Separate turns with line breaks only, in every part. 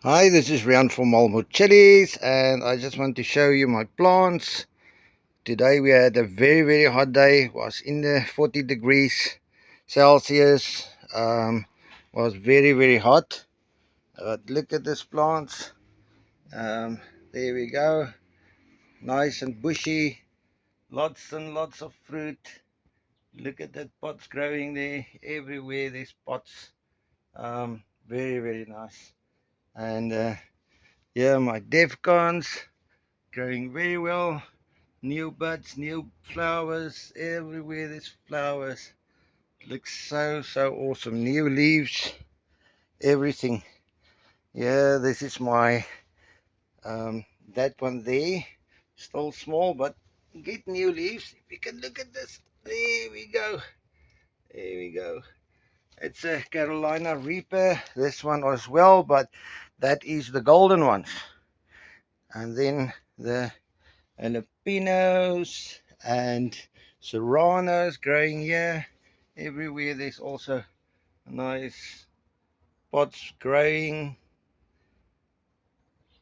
Hi, this is Rian from Malmuchellis, and I just want to show you my plants. Today we had a very hot day. It was in the 40 degrees Celsius. Was very hot. But look at this plants. There we go. Nice and bushy. Lots and lots of fruit. Look at that pots growing there. Everywhere there's pots. Very nice. And yeah, my Defcons growing very well. New buds, new flowers, everywhere there's flowers. Looks so awesome. New leaves, everything. Yeah, this is my that one there. Still small, but get new leaves. If you can look at this. There we go. There we go. It's a Carolina Reaper. This one as well, but that is the golden ones. And then the jalapenos and serranos growing here. Everywhere there's also nice pots growing.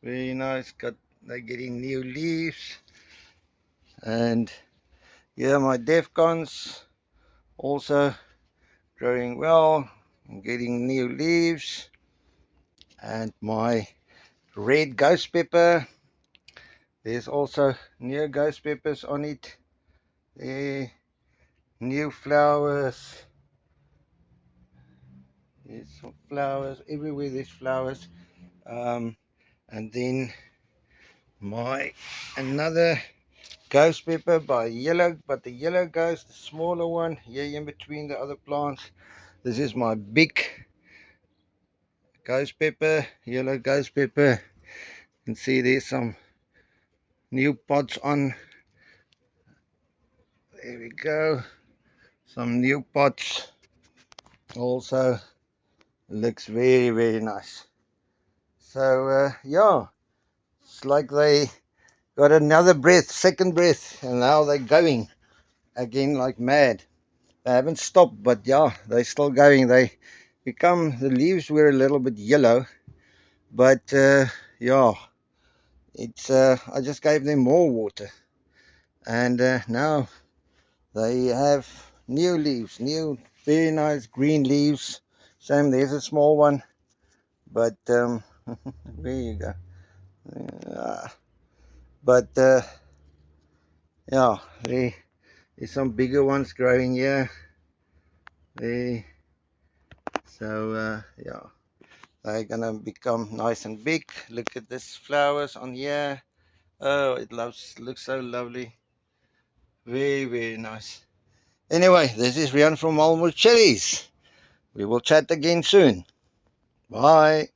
Very nice. They're getting new leaves. And yeah, my Defcons also growing well, getting new leaves. And my red ghost pepper, there's also new ghost peppers on it. There, new flowers. There's some flowers everywhere. There's flowers. And then my another ghost pepper by yellow, but the yellow ghost, the smaller one here in between the other plants. This is my big ghost pepper, yellow ghost pepper. You can see there's some new pods on. There we go. Some new pods. Also looks very nice. So yeah, it's like they got another breath, second breath, and now they're going again like mad. They haven't stopped, but yeah, they're still going. The leaves were a little bit yellow, but yeah, it's I just gave them more water, and now they have new leaves, new very nice green leaves. Same, there's a small one, but there you go. Uh, but yeah, there's some bigger ones growing here. There, so yeah. They're gonna become nice and big. Look at this flowers on here. Oh, looks so lovely. Very nice. Anyway, this is Rian from Malmuchellis. We will chat again soon. Bye.